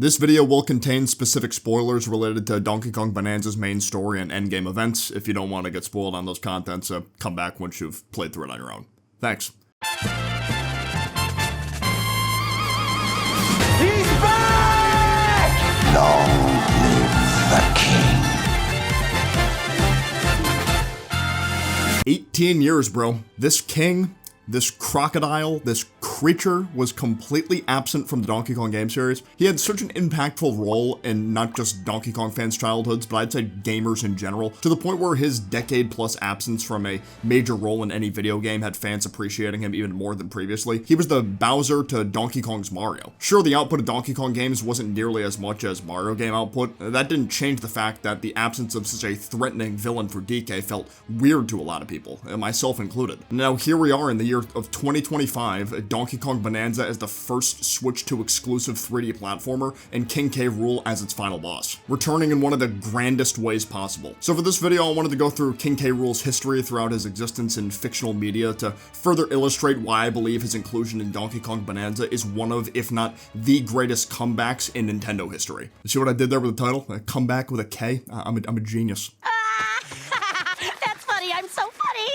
This video will contain specific spoilers related to Donkey Kong Bonanza's main story and endgame events. If you don't want to get spoiled on those contents, come back once you've played through it on your own. Thanks. He's back! Long live the king. 18 years, bro. This king, this crocodile, this creature was completely absent from the Donkey Kong game series. He had such an impactful role in not just Donkey Kong fans' childhoods, but I'd say gamers in general, to the point where his decade-plus absence from a major role in any video game had fans appreciating him even more than previously. He was the Bowser to Donkey Kong's Mario. Sure, the output of Donkey Kong games wasn't nearly as much as Mario game output. That didn't change the fact that the absence of such a threatening villain for DK felt weird to a lot of people, myself included. Now here we are in the year of 2025, Donkey Kong Bonanza as the first Switch to exclusive 3D platformer, and King K. Rool as its final boss, returning in one of the grandest ways possible. So for this video, I wanted to go through King K. Rool's history throughout his existence in fictional media to further illustrate why I believe his inclusion in Donkey Kong Bonanza is one of, if not the greatest comebacks in Nintendo history. You see what I did there with the title? A comeback with a K? I'm a genius. That's funny, I'm so funny!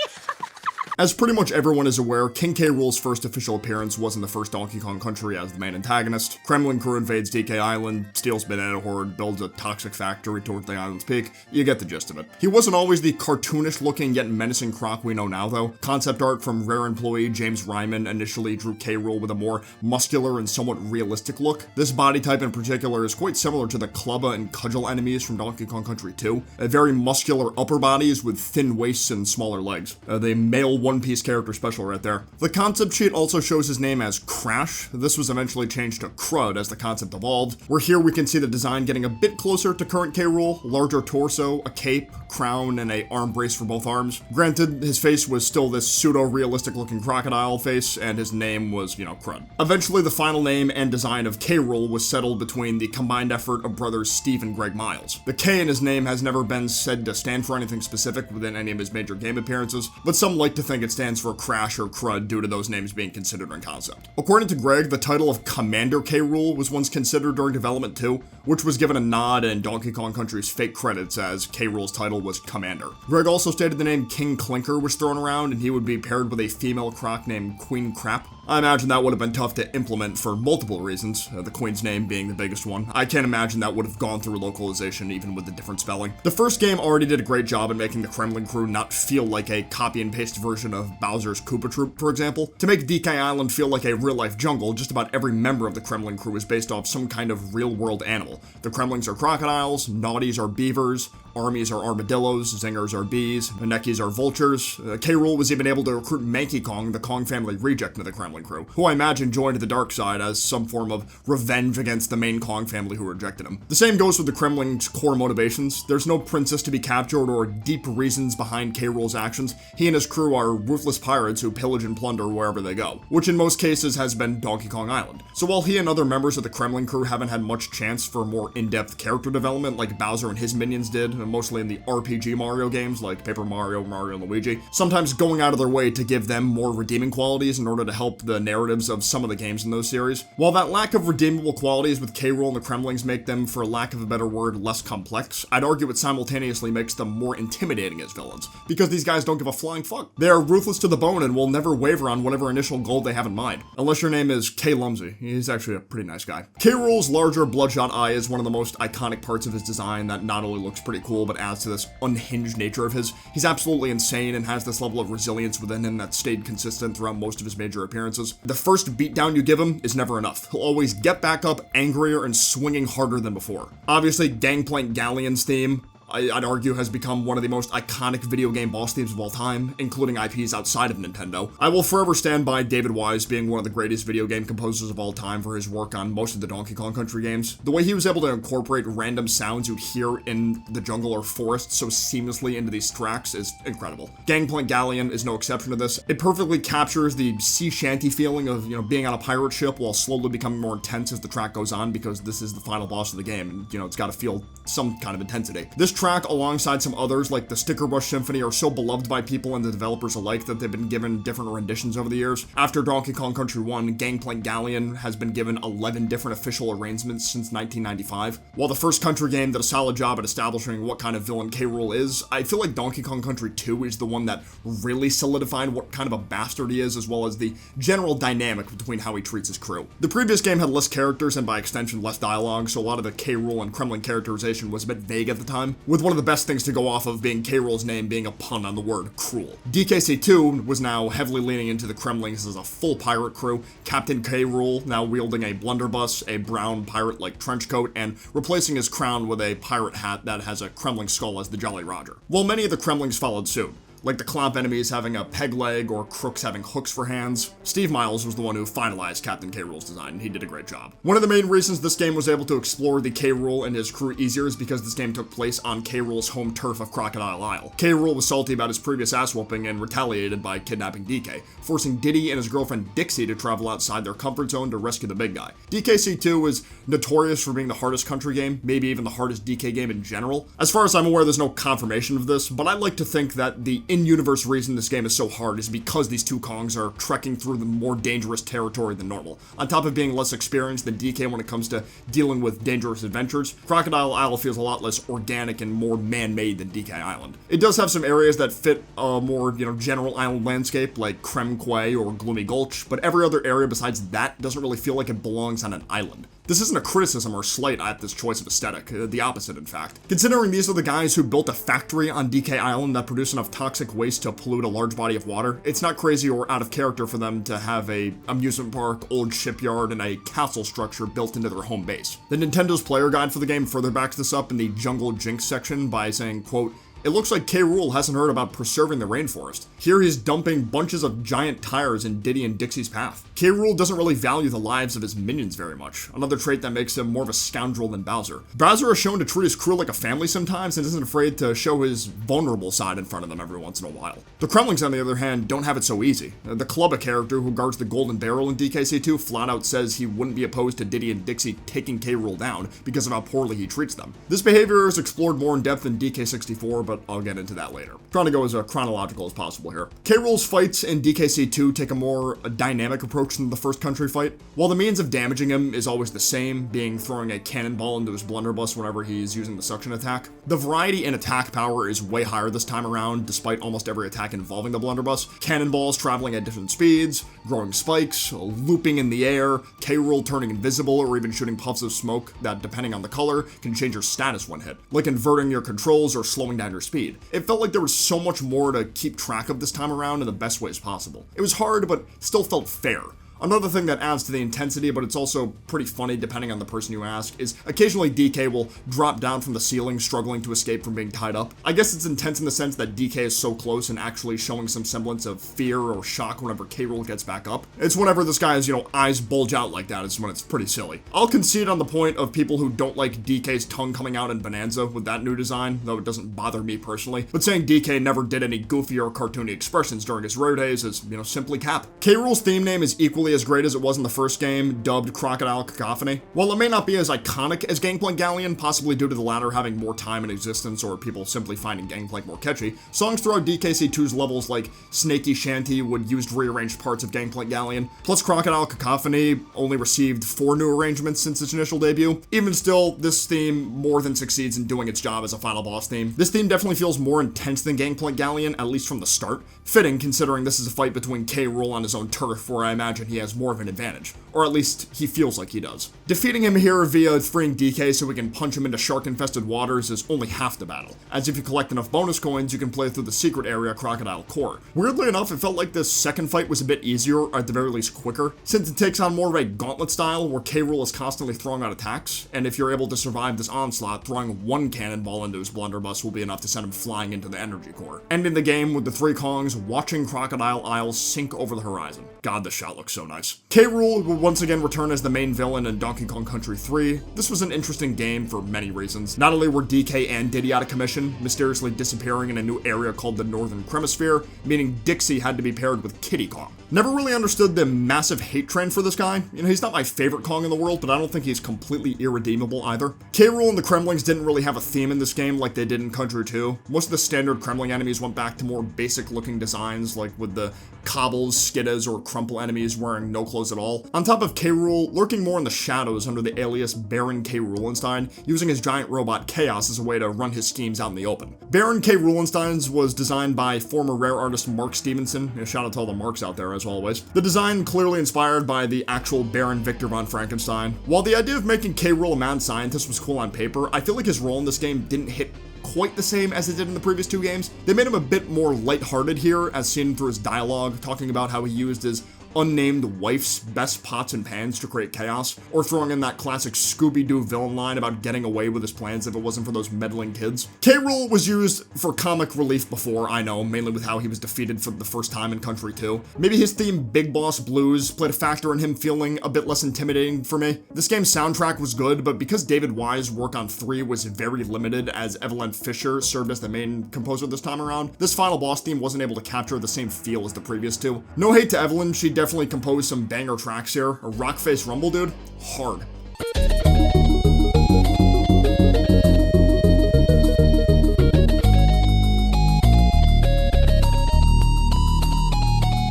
As pretty much everyone is aware, King K. Rool's first official appearance was in the first Donkey Kong Country as the main antagonist. Kremlin crew invades DK Island, steals Banana Horde, builds a toxic factory towards the island's peak. You get the gist of it. He wasn't always the cartoonish looking yet menacing Croc we know now though. Concept art from Rare employee James Ryman initially drew K. Rool with a more muscular and somewhat realistic look. This body type in particular is quite similar to the Clubba and Cudgel enemies from Donkey Kong Country 2. Very muscular upper bodies with thin waists and smaller legs. The male one-piece character special right there. The concept sheet also shows his name as Crash. This was eventually changed to Crud as the concept evolved, where here we can see the design getting a bit closer to current K. Rool, larger torso, a cape, crown, and a arm brace for both arms. Granted, his face was still this pseudo-realistic looking crocodile face, and his name was, Crud. Eventually, the final name and design of K. Rool was settled between the combined effort of brothers Steve and Greg Miles. The K in his name has never been said to stand for anything specific within any of his major game appearances, but some like to think it stands for Crash or Crud due to those names being considered in concept. According to Greg, the title of Commander K. Rool was once considered during development too, which was given a nod in Donkey Kong Country's fake credits as K. Rool's title was Commander. Greg also stated the name King Clinker was thrown around and he would be paired with a female croc named Queen Crap. I imagine that would have been tough to implement for multiple reasons, the queen's name being the biggest one. I can't imagine that would have gone through localization even with the different spelling. The first game already did a great job in making the Kremlin crew not feel like a copy and paste version of Bowser's Koopa Troop, for example. To make DK Island feel like a real-life jungle, just about every member of the Kremlin crew is based off some kind of real-world animal. The Kremlings are crocodiles, Naughties are beavers, Armies are armadillos, Zingers are bees, Manekis are vultures. K. Rool was even able to recruit Manky Kong, the Kong family reject into the Kremlin crew, who I imagine joined the dark side as some form of revenge against the main Kong family who rejected him. The same goes with the Kremlin's core motivations. There's no princess to be captured or deep reasons behind K. Rool's actions. He and his crew are ruthless pirates who pillage and plunder wherever they go, which in most cases has been Donkey Kong Island. So while he and other members of the Kremlin crew haven't had much chance for more in-depth character development like Bowser and his minions did, mostly in the RPG Mario games like Paper Mario, Mario and Luigi, sometimes going out of their way to give them more redeeming qualities in order to help the narratives of some of the games in those series. While that lack of redeemable qualities with K. Rool and the Kremlings make them, for lack of a better word, less complex, I'd argue it simultaneously makes them more intimidating as villains, because these guys don't give a flying fuck. They are ruthless to the bone and will never waver on whatever initial goal they have in mind. Unless your name is K. Lumsy. He's actually a pretty nice guy. K. Rool's larger bloodshot eye is one of the most iconic parts of his design that not only looks pretty cool, but adds to this unhinged nature of his. He's absolutely insane and has this level of resilience within him that stayed consistent throughout most of his major appearances. The first beatdown you give him is never enough. He'll always get back up angrier and swinging harder than before. Obviously, Gangplank Galleon's theme, I'd argue, has become one of the most iconic video game boss themes of all time, including IPs outside of Nintendo. I will forever stand by David Wise being one of the greatest video game composers of all time for his work on most of the Donkey Kong Country games. The way he was able to incorporate random sounds you'd hear in the jungle or forest so seamlessly into these tracks is incredible. Gangplank Galleon is no exception to this. It perfectly captures the sea shanty feeling of, being on a pirate ship while slowly becoming more intense as the track goes on, because this is the final boss of the game and, it's got to feel some kind of intensity. This track, alongside some others like the Sticker Bush Symphony, are so beloved by people and the developers alike that they've been given different renditions over the years. After Donkey Kong Country 1, Gangplank Galleon has been given 11 different official arrangements since 1995. While the first Country game did a solid job at establishing what kind of villain K. Rool is, I feel like Donkey Kong Country 2 is the one that really solidified what kind of a bastard he is, as well as the general dynamic between how he treats his crew. The previous game had less characters and by extension less dialogue, so a lot of the K. Rool and Kremling characterization was a bit vague at the time, with one of the best things to go off of being K. Rool's name being a pun on the word cruel. DKC2 was now heavily leaning into the Kremlings as a full pirate crew, Captain K. Rool now wielding a blunderbuss, a brown pirate-like trench coat, and replacing his crown with a pirate hat that has a Kremling skull as the Jolly Roger. While many of the Kremlings followed suit, like the Clomp enemies having a peg leg or crooks having hooks for hands. Steve Miles was the one who finalized Captain K. Rool's design, and he did a great job. One of the main reasons this game was able to explore the K. Rool and his crew easier is because this game took place on K. Rool's home turf of Crocodile Isle. K. Rool was salty about his previous ass-whooping and retaliated by kidnapping DK, forcing Diddy and his girlfriend Dixie to travel outside their comfort zone to rescue the big guy. DKC2 is notorious for being the hardest Country game, maybe even the hardest DK game in general. As far as I'm aware, there's no confirmation of this, but I like to think that the in-universe reason this game is so hard is because these two Kongs are trekking through the more dangerous territory than normal. On top of being less experienced than DK when it comes to dealing with dangerous adventures, Crocodile Isle feels a lot less organic and more man-made than DK Island. It does have some areas that fit a more, general island landscape like Krem Quay or Gloomy Gulch, but every other area besides that doesn't really feel like it belongs on an island. This isn't a criticism or slight at this choice of aesthetic, the opposite in fact. Considering these are the guys who built a factory on DK Island that produced enough toxic waste to pollute a large body of water, it's not crazy or out of character for them to have a amusement park, old shipyard, and a castle structure built into their home base. The Nintendo's player guide for the game further backs this up in the Jungle Jinx section by saying, quote, "It looks like K. Rool hasn't heard about preserving the rainforest. Here he's dumping bunches of giant tires in Diddy and Dixie's path. K. Rool doesn't really value the lives of his minions very much, another trait that makes him more of a scoundrel than Bowser. Bowser is shown to treat his crew like a family sometimes and isn't afraid to show his vulnerable side in front of them every once in a while. The Kremlings, on the other hand, don't have it so easy. The Clubba character who guards the Golden Barrel in DKC2 flat out says he wouldn't be opposed to Diddy and Dixie taking K. Rool down because of how poorly he treats them. This behavior is explored more in depth in DK64, but I'll get into that later. Trying to go as chronological as possible here. K. Rool's fights in DKC2 take a more dynamic approach than the first Country fight. While the means of damaging him is always the same, being throwing a cannonball into his blunderbuss whenever he's using the suction attack, the variety in attack power is way higher this time around, despite almost every attack involving the blunderbuss. Cannonballs traveling at different speeds, growing spikes, looping in the air, K. Rool turning invisible, or even shooting puffs of smoke that, depending on the color, can change your status when hit, like inverting your controls or slowing down your speed. It felt like there was so much more to keep track of this time around in the best ways possible. It was hard, but still felt fair. Another thing that adds to the intensity, but it's also pretty funny depending on the person you ask, is occasionally DK will drop down from the ceiling struggling to escape from being tied up. I guess it's intense in the sense that DK is so close and actually showing some semblance of fear or shock whenever K. Rool gets back up. It's whenever this guy's, eyes bulge out like that is when it's pretty silly. I'll concede on the point of people who don't like DK's tongue coming out in Bonanza with that new design, though it doesn't bother me personally, but saying DK never did any goofy or cartoony expressions during his rare days is, simply cap. K. Rool's theme name is equally as great as it was in the first game, dubbed Crocodile Cacophony. While it may not be as iconic as Gangplank Galleon, possibly due to the latter having more time in existence or people simply finding Gangplank more catchy, songs throughout DKC2's levels like Snaky Shanty would use rearranged parts of Gangplank Galleon, plus Crocodile Cacophony only received 4 new arrangements since its initial debut. Even still, this theme more than succeeds in doing its job as a final boss theme. This theme definitely feels more intense than Gangplank Galleon, at least from the start. Fitting, considering this is a fight between K. Rool on his own turf, where I imagine he has more of an advantage. Or at least, he feels like he does. Defeating him here via freeing DK so we can punch him into shark-infested waters is only half the battle, as if you collect enough bonus coins, you can play through the secret area Crocodile Core. Weirdly enough, it felt like this second fight was a bit easier, or at the very least quicker, since it takes on more of a gauntlet style where K. Rool is constantly throwing out attacks, and if you're able to survive this onslaught, throwing one cannonball into his blunderbuss will be enough to send him flying into the energy core. Ending the game with the 3 Kongs watching Crocodile Isle sink over the horizon. God, the shot looks so so nice. K. Rool would once again return as the main villain in Donkey Kong Country 3. This was an interesting game for many reasons. Not only were DK and Diddy out of commission, mysteriously disappearing in a new area called the Northern Cremisphere, meaning Dixie had to be paired with Kiddy Kong. Never really understood the massive hate train for this guy. You know, he's not my favorite Kong in the world, but I don't think he's completely irredeemable either. K. Rool and the Kremlings didn't really have a theme in this game like they did in Country 2. Most of the standard Kremling enemies went back to more basic looking designs, like with the cobbles, skiddas, or crumple enemies wearing no clothes at all. On top of K. Rool lurking more in the shadows under the alias Baron K. Rulenstein, using his giant robot Chaos as a way to run his schemes out in the open. Baron K. Rulenstein's was designed by former Rare artist Mark Stevenson. Shout out to all the Marks out there, as always. The design clearly inspired by the actual Baron Victor von Frankenstein. While the idea of making K. Rool a mad scientist was cool on paper, I feel like his role in this game didn't hit quite the same as it did in the previous two games. They made him a bit more lighthearted here, as seen through his dialogue, talking about how he used his unnamed wife's best pots and pans to create chaos, or throwing in that classic Scooby-Doo villain line about getting away with his plans if it wasn't for those meddling kids. K. Rool was used for comic relief before, I know, mainly with how he was defeated for the first time in Country 2. Maybe his theme Big Boss Blues played a factor in him feeling a bit less intimidating for me. This game's soundtrack was good, but because David Wise's work on 3 was very limited as Evelyn Fisher served as the main composer this time around, this final boss theme wasn't able to capture the same feel as the previous two. No hate to Evelyn, she definitely composed some banger tracks here. A Rock Face Rumble, dude? Hard.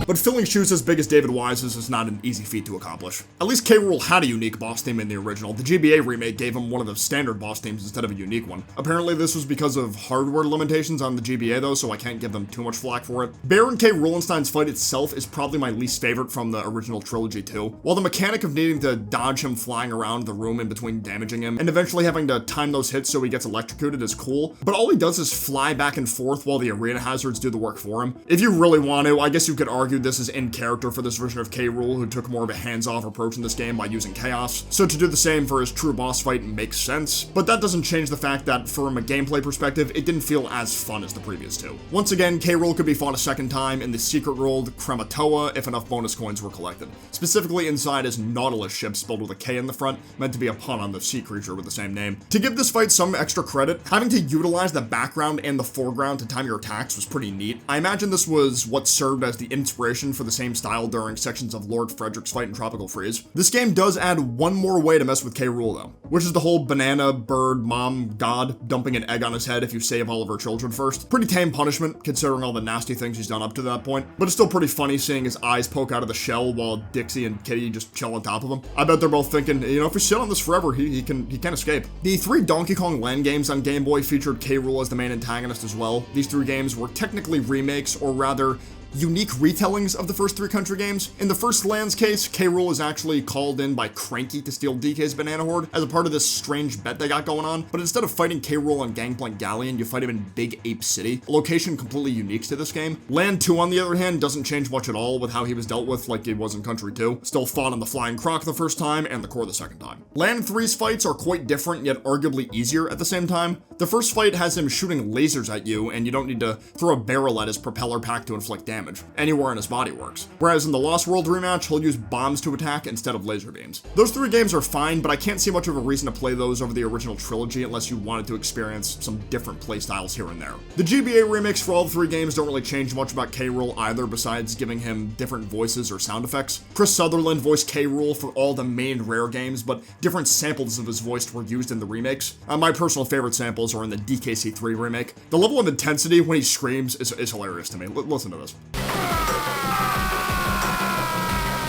But filling shoes as big as David Wise's is not an easy feat to accomplish. At least K. Rool had a unique boss theme in the original. The GBA remake gave him one of the standard boss themes instead of a unique one. Apparently this was because of hardware limitations on the GBA though, so I can't give them too much flack for it. Baron K. Rulenstein's fight itself is probably my least favorite from the original trilogy too. While the mechanic of needing to dodge him flying around the room in between damaging him, and eventually having to time those hits so he gets electrocuted is cool, but all he does is fly back and forth while the arena hazards do the work for him. If you really want to, I guess you could argue this is in character for this version of K. Rool, who took more of a hands-off approach in this game by using chaos, so to do the same for his true boss fight makes sense, but that doesn't change the fact that from a gameplay perspective, it didn't feel as fun as the previous two. Once again, K. Rool could be fought a second time in the secret-rolled Krematoa if enough bonus coins were collected, specifically inside his Nautilus ship spelled with a K in the front, meant to be a pun on the sea creature with the same name. To give this fight some extra credit, having to utilize the background and the foreground to time your attacks was pretty neat. I imagine this was what served as the inspiration for the same style during sections of Lord Frederick's fight in Tropical Freeze. This game does add one more way to mess with K. Rool though, which is the whole banana, bird, mom, god dumping an egg on his head if you save all of her children first. Pretty tame punishment considering all the nasty things he's done up to that point, but it's still pretty funny seeing his eyes poke out of the shell while Dixie and Kitty just chill on top of him. I bet they're both thinking, you know, if we sit on this forever, he can escape. The 3 Donkey Kong Land games on Game Boy featured K. Rool as the main antagonist as well. These 3 games were technically remakes, or rather, unique retellings of the first 3 Country games. In the first Land's case, K. Rool is actually called in by Cranky to steal DK's banana horde as a part of this strange bet they got going on, but instead of fighting K. Rool on Gangplank Galleon, you fight him in Big Ape City, a location completely unique to this game. Land 2, on the other hand, doesn't change much at all with how he was dealt with like he was in Country 2. Still fought on the Flying Croc the first time, and the Core the second time. Land 3's fights are quite different, yet arguably easier at the same time. The first fight has him shooting lasers at you, and you don't need to throw a barrel at his propeller pack to inflict damage. Anywhere in his body works. Whereas in the Lost World rematch, he'll use bombs to attack instead of laser beams. Those 3 games are fine, but I can't see much of a reason to play those over the original trilogy unless you wanted to experience some different playstyles here and there. The GBA remakes for all 3 games don't really change much about K. Rool either, besides giving him different voices or sound effects. Chris Sutherland voiced K. Rool for all the main Rare games, but different samples of his voice were used in the remakes. My personal favorite samples are in the DKC3 remake. The level of intensity when he screams is hilarious to me. Listen to this.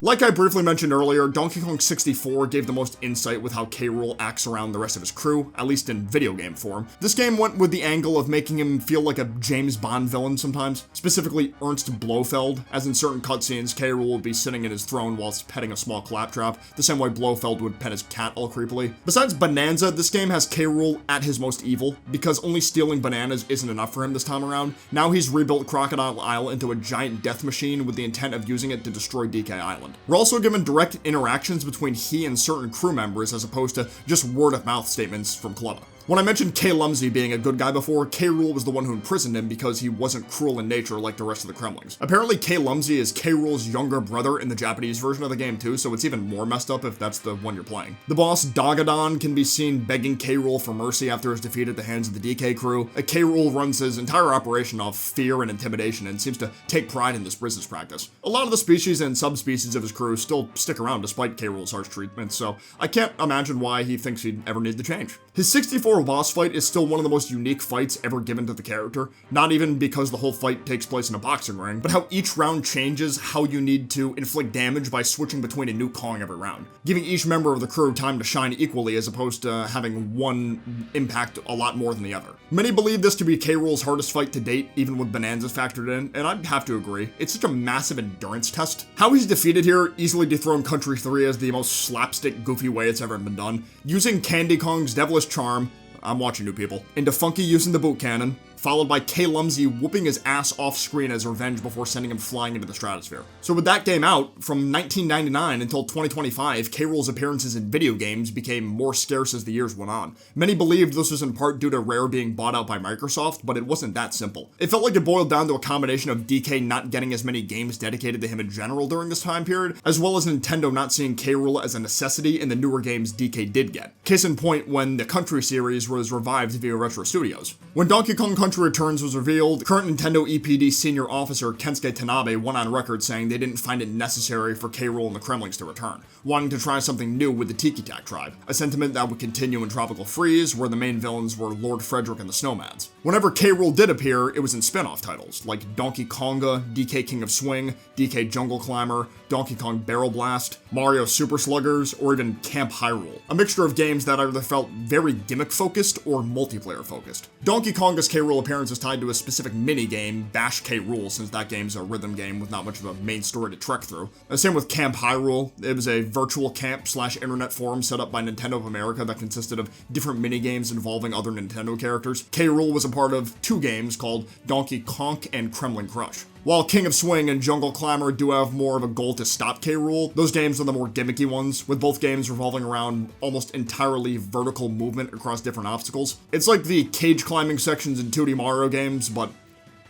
Like I briefly mentioned earlier, Donkey Kong 64 gave the most insight with how K. Rool acts around the rest of his crew, at least in video game form. This game went with the angle of making him feel like a James Bond villain sometimes, specifically Ernst Blofeld, as in certain cutscenes, K. Rool would be sitting in his throne whilst petting a small claptrap, the same way Blofeld would pet his cat all creepily. Besides Bonanza, this game has K. Rool at his most evil, because only stealing bananas isn't enough for him this time around. Now he's rebuilt Crocodile Isle into a giant death machine with the intent of using it to destroy DK Island. We're also given direct interactions between he and certain crew members as opposed to just word-of-mouth statements from Clubba. When I mentioned K. Lumsey being a good guy before, K. Rool was the one who imprisoned him because he wasn't cruel in nature like the rest of the Kremlings. Apparently K. Lumsey is K. Rool's younger brother in the Japanese version of the game too, so it's even more messed up if that's the one you're playing. The boss Dagadon can be seen begging K. Rool for mercy after his defeat at the hands of the DK crew. K. Rool runs his entire operation off fear and intimidation and seems to take pride in this business practice. A lot of the species and subspecies of his crew still stick around despite K. Rool's harsh treatment, so I can't imagine why he thinks he'd ever need to change. His 64 boss fight is still one of the most unique fights ever given to the character, not even because the whole fight takes place in a boxing ring, but how each round changes how you need to inflict damage by switching between a new Kong every round, giving each member of the crew time to shine equally as opposed to having one impact a lot more than the other. Many believe this to be K. Rool's hardest fight to date, even with Bonanzas factored in, and I'd have to agree. It's such a massive endurance test. How he's defeated here easily dethroned Country 3 as the most slapstick, goofy way it's ever been done, using Candy Kong's devilish charm, I'm watching new people, into Funky using the boot cannon, followed by K. Lumsey whooping his ass off screen as revenge before sending him flying into the stratosphere. So with that game out, from 1999 until 2025, K. Rool's appearances in video games became more scarce as the years went on. Many believed this was in part due to Rare being bought out by Microsoft, but it wasn't that simple. It felt like it boiled down to a combination of DK not getting as many games dedicated to him in general during this time period, as well as Nintendo not seeing K. Rool as a necessity in the newer games DK did get. Case in point when the Country series was revived via Retro Studios. When Donkey Kong Country Returns was revealed, current Nintendo EPD senior officer Kensuke Tanabe went on record saying they didn't find it necessary for K. Rool and the Kremlings to return, wanting to try something new with the Tiki Tak tribe, a sentiment that would continue in Tropical Freeze, where the main villains were Lord Frederick and the Snowmads. Whenever K. Rool did appear, it was in spin-off titles, like Donkey Konga, DK King of Swing, DK Jungle Climber, Donkey Kong Barrel Blast, Mario Super Sluggers, or even Camp Hyrule, a mixture of games that either felt very gimmick-focused or multiplayer-focused. Donkey Konga's K. Rool appearance is tied to a specific mini-game, Bash K. Rool, since that game's a rhythm game with not much of a main story to trek through. Same with Camp Hyrule. It was a virtual camp/internet forum set up by Nintendo of America that consisted of different mini-games involving other Nintendo characters. K. Rool was a part of two games called Donkey Konk and Kremlin Crush. While King of Swing and Jungle Climber do have more of a goal to stop K. Rool, those games are the more gimmicky ones, with both games revolving around almost entirely vertical movement across different obstacles. It's like the cage climbing sections in 2D Mario games, but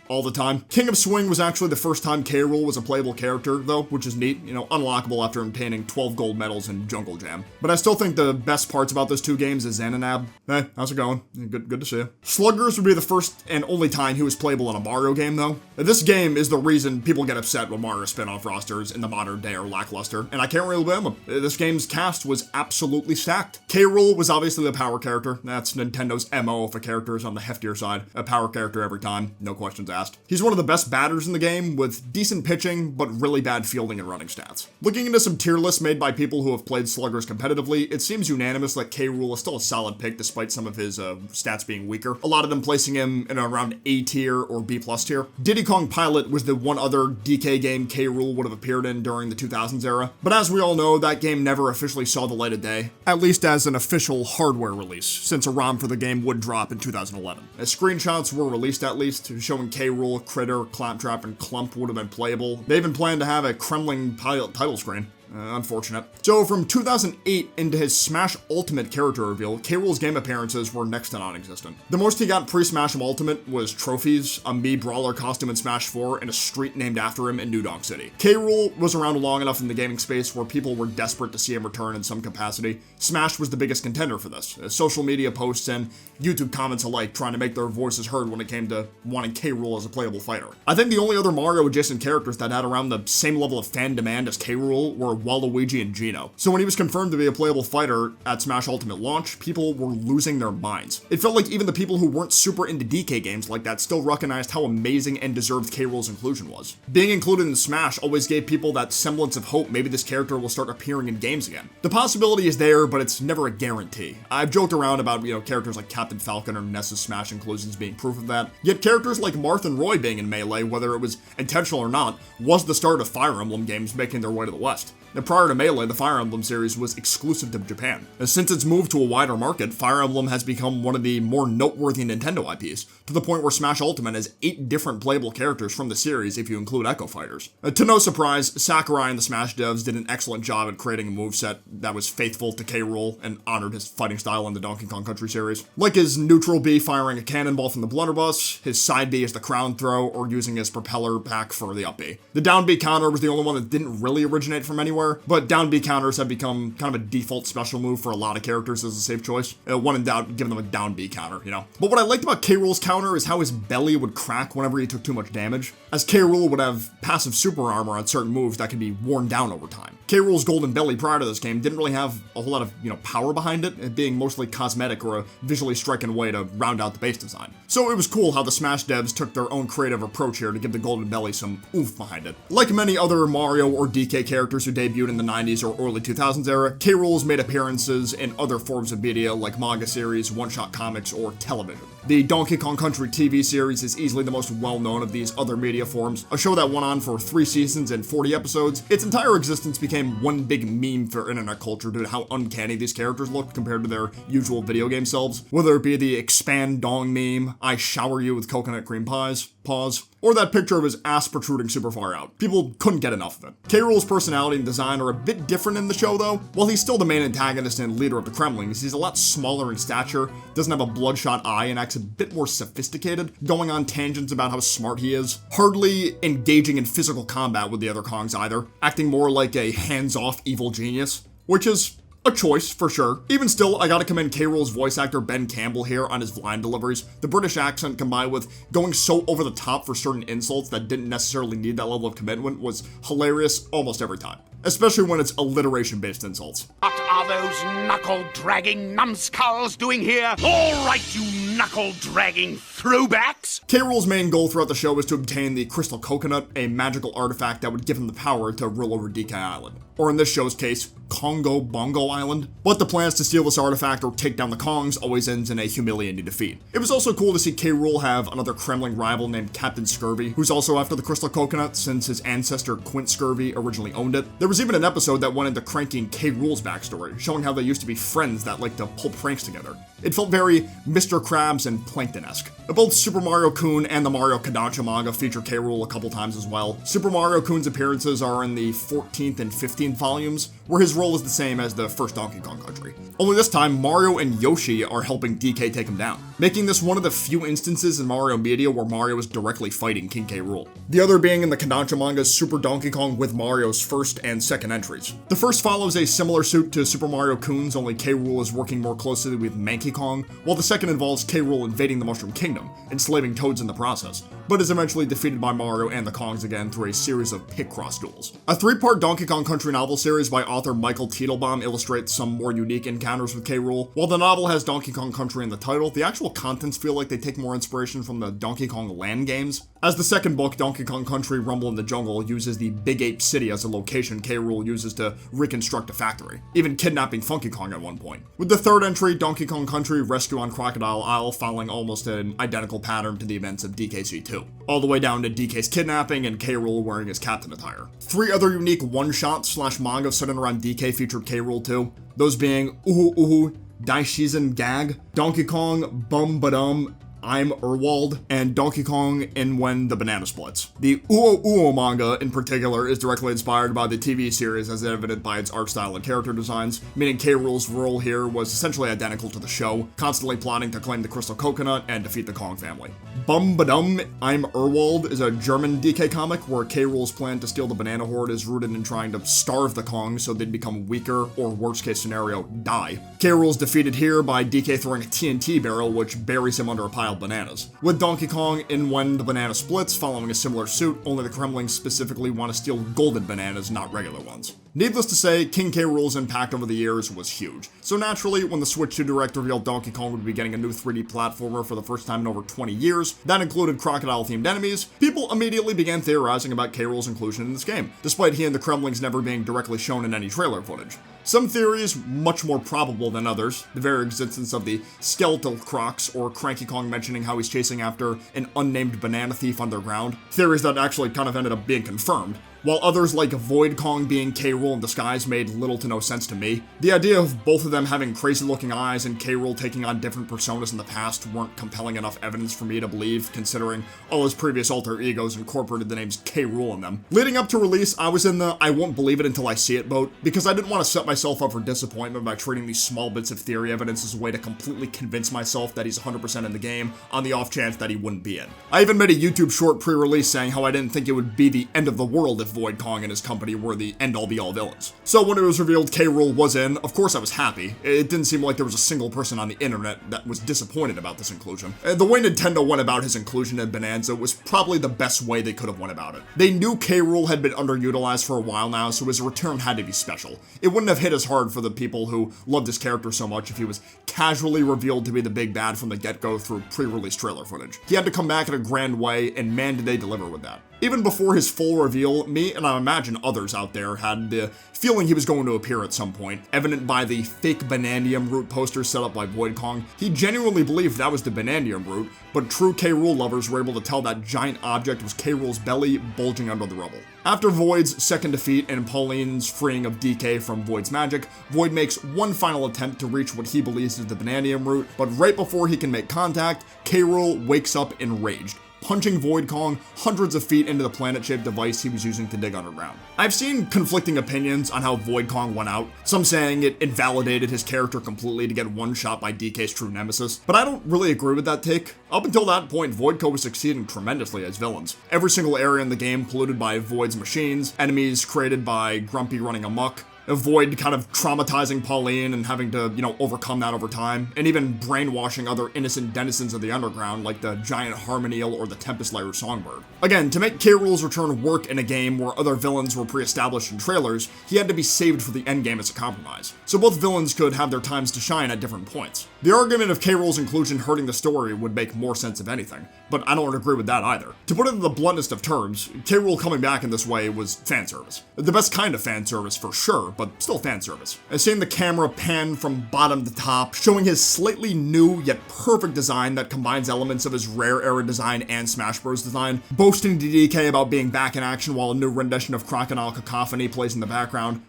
all the time. King of Swing was actually the first time K. Rool was a playable character, though, which is neat, unlockable after obtaining 12 gold medals in Jungle Jam. But I still think the best parts about those two games is Xananab. Hey, how's it going? Good to see you. Sluggers would be the first and only time he was playable in a Mario game, though. This game is the reason people get upset when Mario spin-off rosters in the modern day are lackluster, and I can't really blame them. This game's cast was absolutely stacked. K. Rool was obviously the power character. That's Nintendo's MO if a character is on the heftier side. A power character every time, no questions asked. He's one of the best batters in the game, with decent pitching, but really bad fielding and running stats. Looking into some tier lists made by people who have played Sluggers competitively, it seems unanimous that K. Rool is still a solid pick despite some of his stats being weaker, a lot of them placing him in around A tier or B plus tier. Diddy Kong Pilot was the one other DK game K. Rool would have appeared in during the 2000s era, but as we all know, that game never officially saw the light of day, at least as an official hardware release, since a ROM for the game would drop in 2011. As screenshots were released at least, showing K. Rool, Critter, Claptrap, and Clump would have been playable. They even planned to have a Kremling pilot title screen. Unfortunate. So from 2008 into his Smash Ultimate character reveal, K. Rool's game appearances were next to non-existent. The most he got pre-Smash Ultimate was trophies, a Mii Brawler costume in Smash 4, and a street named after him in New Donk City. K. Rool was around long enough in the gaming space where people were desperate to see him return in some capacity. Smash was the biggest contender for this. Social media posts and YouTube comments alike trying to make their voices heard when it came to wanting K. Rool as a playable fighter. I think the only other Mario adjacent characters that had around the same level of fan demand as K. Rool were Waluigi and Geno. So when he was confirmed to be a playable fighter at Smash Ultimate launch, people were losing their minds. It felt like even the people who weren't super into DK games like that still recognized how amazing and deserved K. Rool's inclusion was. Being included in Smash always gave people that semblance of hope maybe this character will start appearing in games again. The possibility is there, but it's never a guarantee. I've joked around about, characters like Captain Falcon or Ness's Smash inclusions being proof of that, yet characters like Marth and Roy being in Melee, whether it was intentional or not, was the start of Fire Emblem games making their way to the West. Now, prior to Melee, the Fire Emblem series was exclusive to Japan. Since its move to a wider market, Fire Emblem has become one of the more noteworthy Nintendo IPs, to the point where Smash Ultimate has 8 different playable characters from the series if you include Echo Fighters. To no surprise, Sakurai and the Smash devs did an excellent job at creating a moveset that was faithful to K. Rool and honored his fighting style in the Donkey Kong Country series. Like his neutral B firing a cannonball from the blunderbuss, his side B is the crown throw, or using his propeller pack for the up B. The down B counter was the only one that didn't really originate from anywhere, but down B counters have become kind of a default special move for a lot of characters as a safe choice. When in doubt, give them a down B counter, you know? But what I liked about K. Rool's counter is how his belly would crack whenever he took too much damage, as K. Rool would have passive super armor on certain moves that could be worn down over time. K. Rool's golden belly prior to this game didn't really have a whole lot of, power behind it being mostly cosmetic or a visually striking way to round out the base design. So it was cool how the Smash devs took their own creative approach here to give the golden belly some oomph behind it. Like many other Mario or DK characters who debuted in the 90s or early 2000s era, K. Rool's made appearances in other forms of media like manga series, one-shot comics, or television. The Donkey Kong Country TV series is easily the most well-known of these other media forms, a show that went on for 3 seasons and 40 episodes. Its entire existence became one big meme for internet culture due to how uncanny these characters looked compared to their usual video game selves, whether it be the expand dong meme, I shower you with coconut cream pies, pause, or that picture of his ass protruding super far out. People couldn't get enough of it. K. Rool's personality and design are a bit different in the show though. While he's still the main antagonist and leader of the Kremlings, he's a lot smaller in stature, doesn't have a bloodshot eye, and acts a bit more sophisticated, going on tangents about how smart he is, hardly engaging in physical combat with the other Kongs either, acting more like a hands-off evil genius, which is a choice, for sure. Even still, I gotta commend K. Rool's voice actor Ben Campbell here on his line deliveries. The British accent combined with going so over the top for certain insults that didn't necessarily need that level of commitment was hilarious almost every time. Especially when it's alliteration-based insults. What are those knuckle-dragging numbskulls doing here? All right, you knuckle-dragging throwbacks! K. Rool's main goal throughout the show was to obtain the Crystal Coconut, a magical artifact that would give him the power to rule over DK Island. Or in this show's case, Congo Bongo Island. But the plans to steal this artifact or take down the Kongs always ends in a humiliating defeat. It was also cool to see K. Rool have another Kremling rival named Captain Scurvy, who's also after the Crystal Coconut since his ancestor Quint Scurvy originally owned it. There was even an episode that went into cranking K. Rool's backstory, showing how they used to be friends that liked to pull pranks together. It felt very Mr. Krabs and Plankton-esque. Both Super Mario Kun and the Mario Kodansha manga feature K. Rool a couple times as well. Super Mario Kun's appearances are in the 14th and 15th volumes, where his role is the same as the first Donkey Kong Country. Only this time, Mario and Yoshi are helping DK take him down, making this one of the few instances in Mario media where Mario is directly fighting King K. Rool. The other being in the Kodansha manga's Super Donkey Kong with Mario's first and second entries. The first follows a similar suit to Super Mario Kun's, only K. Rool is working more closely with Mankey Kong, while the second involves K. Rool invading the Mushroom Kingdom, enslaving Toads in the process, but is eventually defeated by Mario and the Kongs again through a series of Picross duels. A 3-part Donkey Kong Country novel series by author Michael Teitelbaum illustrates some more unique encounters with K. Rool. While the novel has Donkey Kong Country in the title, the actual contents feel like they take more inspiration from the Donkey Kong Land games. As the second book, Donkey Kong Country Rumble in the Jungle uses the Big Ape City as a location K. Rool uses to reconstruct a factory, even kidnapping Funky Kong at one point. With the third entry, Donkey Kong Country Rescue on Crocodile Isle, following almost an identical pattern to the events of DKC 2, all the way down to DK's kidnapping and K. Rool wearing his captain attire. 3 other unique one-shot / manga centered around DK featured K. Rool too, those being Uhu Uhu, Daishizen Gag, Donkey Kong Bum Badum, I'm Urwald, and Donkey Kong in When the Banana Splits. The Uo Uo manga, in particular, is directly inspired by the TV series as evident by its art style and character designs, meaning K. Rool's role here was essentially identical to the show, constantly plotting to claim the Crystal Coconut and defeat the Kong family. Bum Badum, I'm Urwald is a German DK comic where K. Rool's plan to steal the banana horde is rooted in trying to starve the Kongs so they'd become weaker, or worst case scenario, die. K. Rool's defeated here by DK throwing a TNT barrel which buries him under a pile of bananas. With Donkey Kong in When the Banana Splits following a similar suit, only the Kremlings specifically want to steal golden bananas, not regular ones. Needless to say, King K. Rool's impact over the years was huge. So naturally, when the Switch 2 Direct revealed Donkey Kong would be getting a new 3D platformer for the first time in over 20 years, that included crocodile-themed enemies, people immediately began theorizing about K. Rool's inclusion in this game, despite he and the Kremlings never being directly shown in any trailer footage. Some theories, much more probable than others, the very existence of the skeletal crocs, or Cranky Kong mentioning how he's chasing after an unnamed banana thief underground, theories that actually kind of ended up being confirmed, while others like Void Kong being K. Rool in disguise made little to no sense to me. The idea of both of them having crazy looking eyes and K. Rool taking on different personas in the past weren't compelling enough evidence for me to believe, considering all his previous alter egos incorporated the names K. Rool in them. Leading up to release, I was in the I won't believe it until I see it boat, because I didn't want to set myself up for disappointment by treating these small bits of theory evidence as a way to completely convince myself that he's 100% in the game on the off chance that he wouldn't be in. I even made a YouTube short pre-release saying how I didn't think it would be the end of the world if Void Kong and his company were the end-all be-all villains. So when it was revealed K. Rool was in, of course I was happy. It didn't seem like there was a single person on the internet that was disappointed about this inclusion. The way Nintendo went about his inclusion in Bonanza was probably the best way they could have went about it. They knew K. Rool had been underutilized for a while now, so his return had to be special. It wouldn't have hit as hard for the people who loved his character so much if he was casually revealed to be the big bad from the get-go through pre-release trailer footage. He had to come back in a grand way, and man did they deliver with that. Even before his full reveal, me and I imagine others out there had the feeling he was going to appear at some point, evident by the fake Bananium root poster set up by Void Kong. He genuinely believed that was the Bananium root, but true K. Rool lovers were able to tell that giant object was K. Rool's belly bulging under the rubble. After Void's second defeat and Pauline's freeing of DK from Void's magic, Void makes one final attempt to reach what he believes is the Bananium root, but right before he can make contact, K. Rool wakes up enraged, punching Void Kong hundreds of feet into the planet-shaped device he was using to dig underground. I've seen conflicting opinions on how Void Kong went out, some saying it invalidated his character completely to get one shot by DK's true nemesis, but I don't really agree with that take. Up until that point, Voidco was succeeding tremendously as villains. Every single area in the game polluted by Void's machines, enemies created by Grumpy running amok, Void kind of traumatizing Pauline and having to, overcome that over time, and even brainwashing other innocent denizens of the underground like the giant Harmonial or the Tempest Layer Songbird. Again, to make K. Rool's return work in a game where other villains were pre-established in trailers, he had to be saved for the endgame as a compromise. So both villains could have their times to shine at different points. The argument of K. Rool's inclusion hurting the story would make more sense if anything, but I don't agree with that either. To put it in the bluntest of terms, K. Rool coming back in this way was fan service. The best kind of fan service for sure, but still fan service. I've seen the camera pan from bottom to top, showing his slightly new yet perfect design that combines elements of his Rare era design and Smash Bros design, boasting to DK about being back in action while a new rendition of Crocodile Cacophony plays in the background.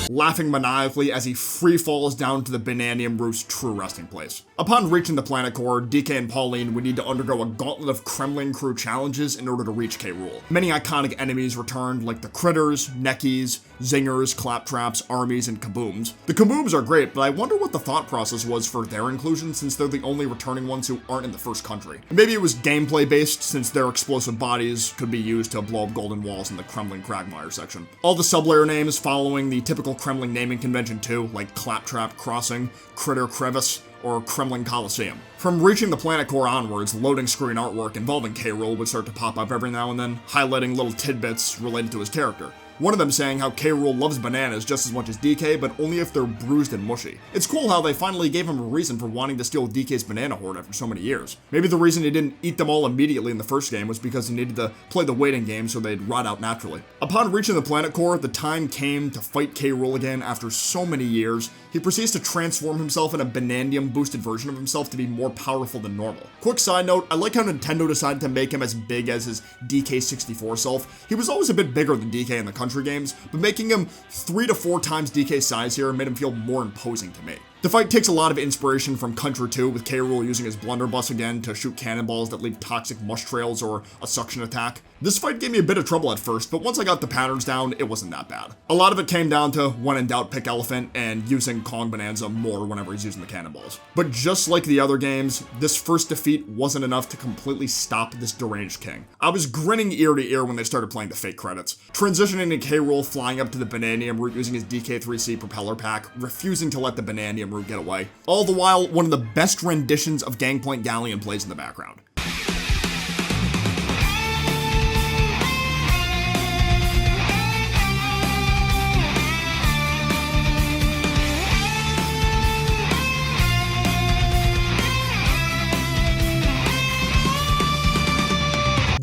Laughing maniacally as he free falls down to the Bananium Root's true resting place. Upon reaching the planet core, DK and Pauline would need to undergo a gauntlet of Kremlin crew challenges in order to reach K. Rool. Many iconic enemies returned like the Critters, Neckies, Zingers, Claptraps, Armies, and Kabooms. The Kabooms are great, but I wonder what the thought process was for their inclusion since they're the only returning ones who aren't in the first country. Maybe it was gameplay based since their explosive bodies could be used to blow up golden walls in the Kremlin Cragmire section. All the sublayer names following the typical Kremlin naming convention too, like Claptrap Crossing, Critter Crevice, or Kremlin Coliseum. From reaching the planet core onwards, loading screen artwork involving K. Rool would start to pop up every now and then, highlighting little tidbits related to his character. One of them saying how K. Rool loves bananas just as much as DK, but only if they're bruised and mushy. It's cool how they finally gave him a reason for wanting to steal DK's banana hoard after so many years. Maybe the reason he didn't eat them all immediately in the first game was because he needed to play the waiting game so they'd rot out naturally. Upon reaching the planet core, the time came to fight K. Rool again after so many years. He proceeds to transform himself in a Bananium boosted version of himself to be more powerful than normal. Quick side note, I like how Nintendo decided to make him as big as his DK64 self. He was always a bit bigger than DK in the country games, but making him 3 to 4 times DK's size here made him feel more imposing to me. The fight takes a lot of inspiration from Country 2, with K. Rool using his blunderbuss again to shoot cannonballs that leave toxic mush trails or a suction attack. This fight gave me a bit of trouble at first, but once I got the patterns down, it wasn't that bad. A lot of it came down to when in doubt pick Elephant and using Kong Bonanza more whenever he's using the cannonballs. But just like the other games, this first defeat wasn't enough to completely stop this deranged king. I was grinning ear to ear when they started playing the fake credits, transitioning to K. Rool flying up to the Bananium Root using his DK3C propeller pack, refusing to let the Bananium Root get away. All the while, one of the best renditions of Gangplank Galleon plays in the background.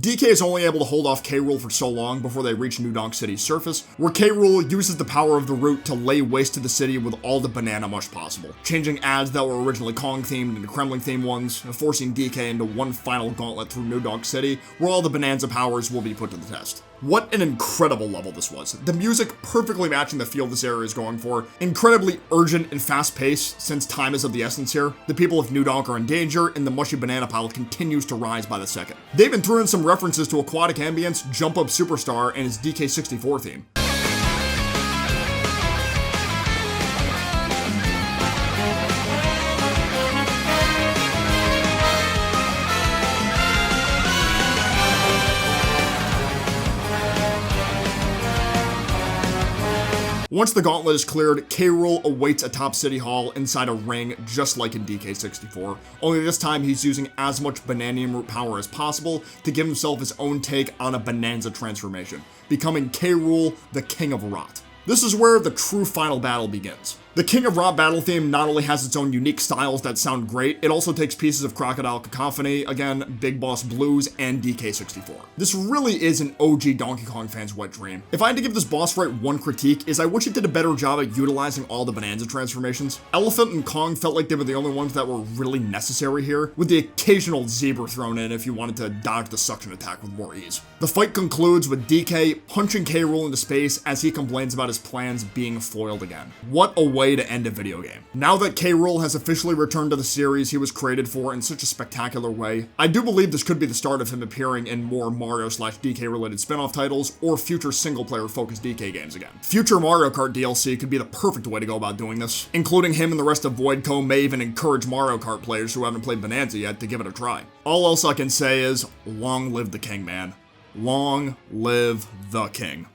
DK is only able to hold off K. Rool for so long before they reach New Donk City's surface, where K. Rool uses the power of the root to lay waste to the city with all the banana mush possible, changing ads that were originally Kong-themed into Kremling-themed ones, and forcing DK into one final gauntlet through New Donk City, where all the bonanza powers will be put to the test. What an incredible level this was. The music perfectly matching the feel this area is going for, incredibly urgent and fast-paced since time is of the essence here. The people of New Donk are in danger, and the mushy banana pile continues to rise by the second. They even threw in some references to Aquatic Ambience, Jump Up Superstar, and his DK64 theme. Once the gauntlet is cleared, K. Rool awaits atop City Hall inside a ring just like in DK64, only this time he's using as much Bananium Root power as possible to give himself his own take on a Bonanza transformation, becoming K. Rool the King of Rot. This is where the true final battle begins. The King of Rot battle theme not only has its own unique styles that sound great, it also takes pieces of Crocodile Cacophony, again, Big Boss Blues, and DK64. This really is an OG Donkey Kong fan's wet dream. If I had to give this boss fight one critique, is I wish it did a better job at utilizing all the Bonanza transformations. Elephant and Kong felt like they were the only ones that were really necessary here, with the occasional zebra thrown in if you wanted to dodge the suction attack with more ease. The fight concludes with DK punching K. Rool into space as he complains about his plans being foiled again. What a way to end a video game. Now that K. Rool has officially returned to the series he was created for in such a spectacular way, I do believe this could be the start of him appearing in more Mario/DK related spin-off titles or future single-player focused DK games again. Future Mario Kart DLC could be the perfect way to go about doing this. Including him and the rest of Voidco may even encourage Mario Kart players who haven't played Bonanza yet to give it a try. All else I can say is, long live the king, man. Long live the king.